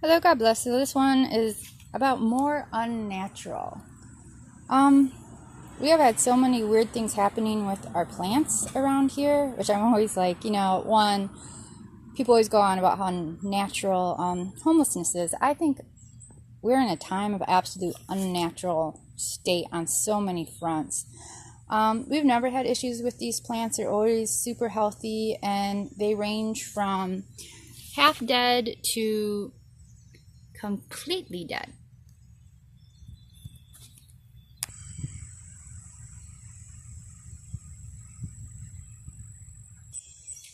Hello, God bless. So this one is about more unnatural. We have had so many weird things happening with our plants around here, which I'm always like, one, people always go on about how natural homelessness is. I think we're in a time of absolute unnatural state on so many fronts. We've never had issues with these plants. They're always super healthy, and they range from half dead to completely dead.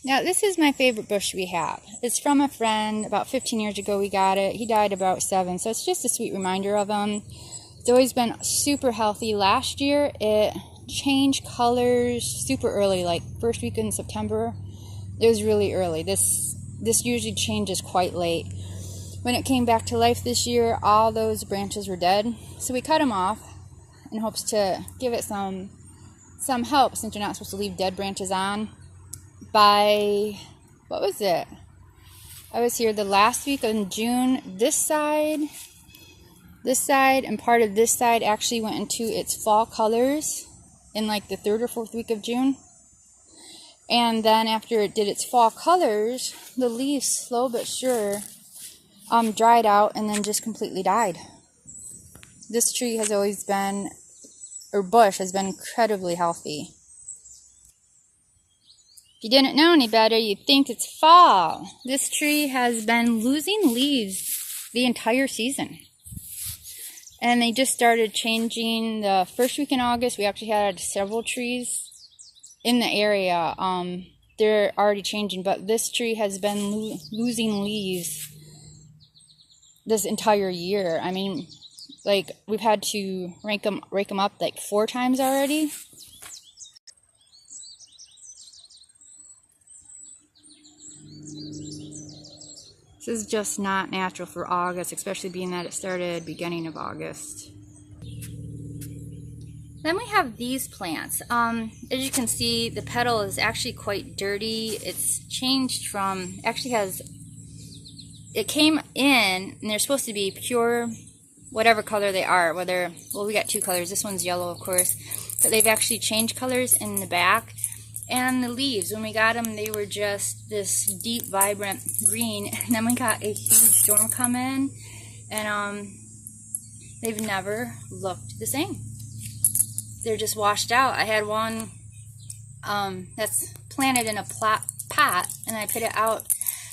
Now, this is my favorite bush we have. It's from a friend. About 15 years ago we got it. He died about 7, so it's just a sweet reminder of him. It's always been super healthy. Last year it changed colors super early, like first week in September. It was really early. This usually changes quite late. When it came back to life this year, all those branches were dead. So we cut them off in hopes to give it some help, since you're not supposed to leave dead branches on. By, what was it? I was here the last week in June. This side, and part of this side actually went into its fall colors in like the 3rd or 4th week of June. And then after it did its fall colors, the leaves, slow but sure, dried out and then just completely died. This tree has always been, or bush has been, incredibly healthy. If you didn't know any better, you'd think it's fall. This tree has been losing leaves the entire season. And they just started changing the first week in August. We actually had several trees in the area. They're already changing, but this tree has been losing leaves this entire year. I mean, like, we've had to rake them up like 4 times already. This is just not natural for August, especially being that it started beginning of August. Then we have these plants. As you can see, the petal is actually quite dirty. It's changed from, it came in, and they're supposed to be pure, whatever color they are, we got 2 colors. This one's yellow, of course, but they've actually changed colors in the back. And the leaves, when we got them, they were just this deep, vibrant green. And then we got a huge storm come in, and they've never looked the same. They're just washed out. I had one that's planted in a pot, and I put it out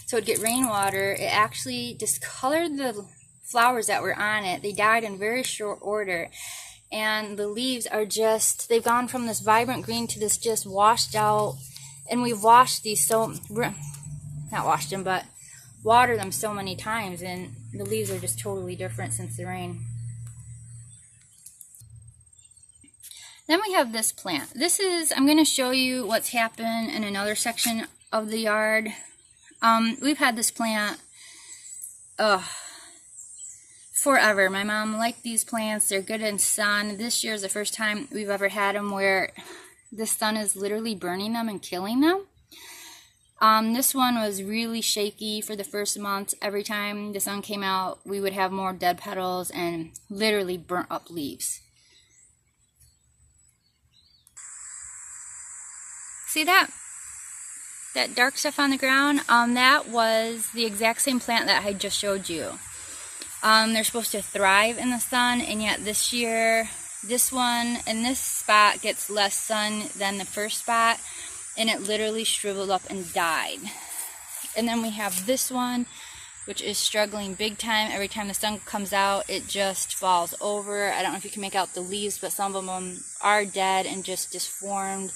so it'd get rainwater. It actually discolored the flowers that were on it. They died in very short order. And the leaves are just, they've gone from this vibrant green to this just washed out. And we've washed these not washed them, but watered them so many times. And the leaves are just totally different since the rain. Then we have this plant. This is, I'm going to show you what's happened in another section of the yard. We've had this plant, forever. My mom liked these plants. They're good in sun. This year is the first time we've ever had them where the sun is literally burning them and killing them. This one was really shaky for the first month. Every time the sun came out, we would have more dead petals and literally burnt up leaves. See that dark stuff on the ground? That was the exact same plant that I just showed you. They're supposed to thrive in the sun, and yet this year, this one in this spot gets less sun than the first spot, and it literally shriveled up and died. And then we have this one, which is struggling big time. Every time the sun comes out, it just falls over. I don't know if you can make out the leaves, but some of them are dead and just disformed.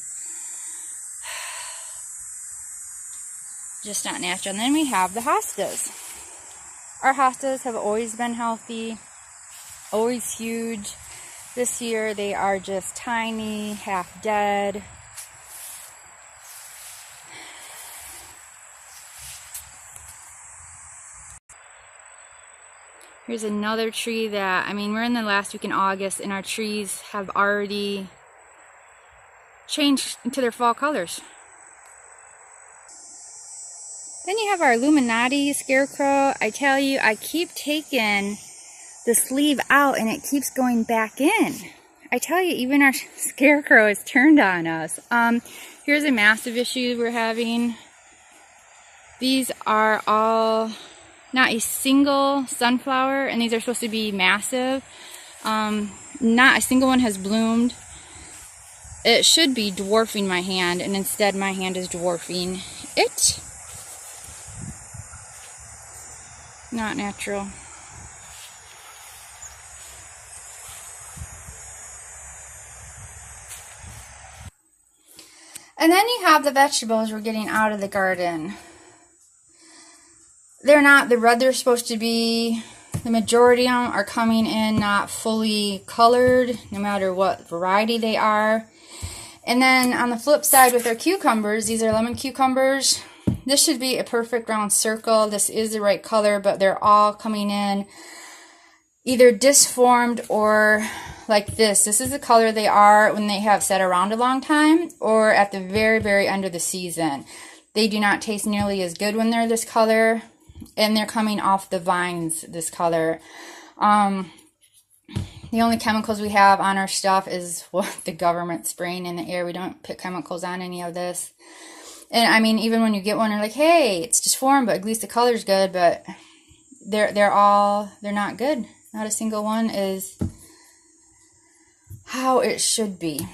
Just not natural. And then we have the hostas. Our hostas have always been healthy, always huge. This year they are just tiny, half dead. Here's another tree that, I mean, we're in the last week in August, and our trees have already changed into their fall colors. Then you have our Illuminati scarecrow. I tell you, I keep taking the sleeve out and it keeps going back in. I tell you, even our scarecrow is turned on us. Here's a massive issue we're having. These are all not a single sunflower, and these are supposed to be massive. Not a single one has bloomed. It should be dwarfing my hand, and instead my hand is dwarfing it. Not natural. And then you have the vegetables we're getting out of the garden. They're not the red they're supposed to be. The majority of them are coming in not fully colored, no matter what variety they are. And then on the flip side with our cucumbers, these are lemon cucumbers. This should be a perfect round circle. This is the right color, but they're all coming in either disformed or like this. This is the color they are when they have sat around a long time, or at the very, very end of the season. They do not taste nearly as good when they're this color, and they're coming off the vines this color. The only chemicals we have on our stuff is what the government's spraying in the air. We don't put chemicals on any of this. And I mean, even when you get one, you're like, hey, it's disformed, but at least the color's good. But they're not good. Not a single one is how it should be.